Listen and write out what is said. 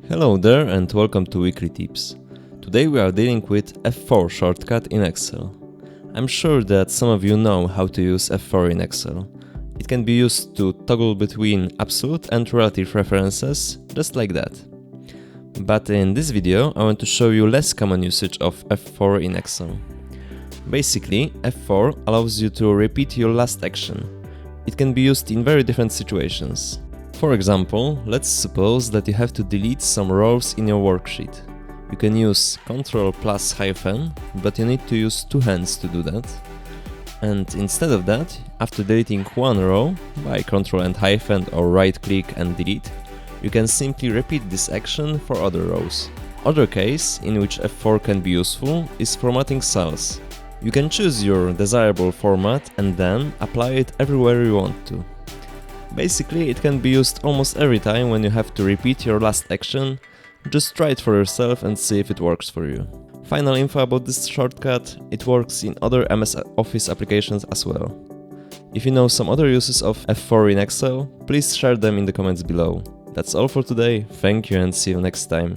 Hello there and welcome to Weekly Tips. Today we are dealing with F4 shortcut in Excel. I'm sure that some of you know how to use F4 in Excel. It can be used to toggle between absolute and relative references, just like that. But in this video I want to show you less common usage of F4 in Excel. Basically, F4 allows you to repeat your last action. It can be used in very different situations. For example, let's suppose that you have to delete some rows in your worksheet. You can use Ctrl+-, but you need to use two hands to do that. And instead of that, after deleting one row, by Ctrl and hyphen or right-click and delete, you can simply repeat this action for other rows. Other case in which F4 can be useful is formatting cells. You can choose your desirable format and then apply it everywhere you want to. Basically, it can be used almost every time when you have to repeat your last action. Just try it for yourself and see if it works for you. Final info about this shortcut: it works in other MS Office applications as well. If you know some other uses of F4 in Excel, please share them in the comments below. That's all for today, thank you and see you next time.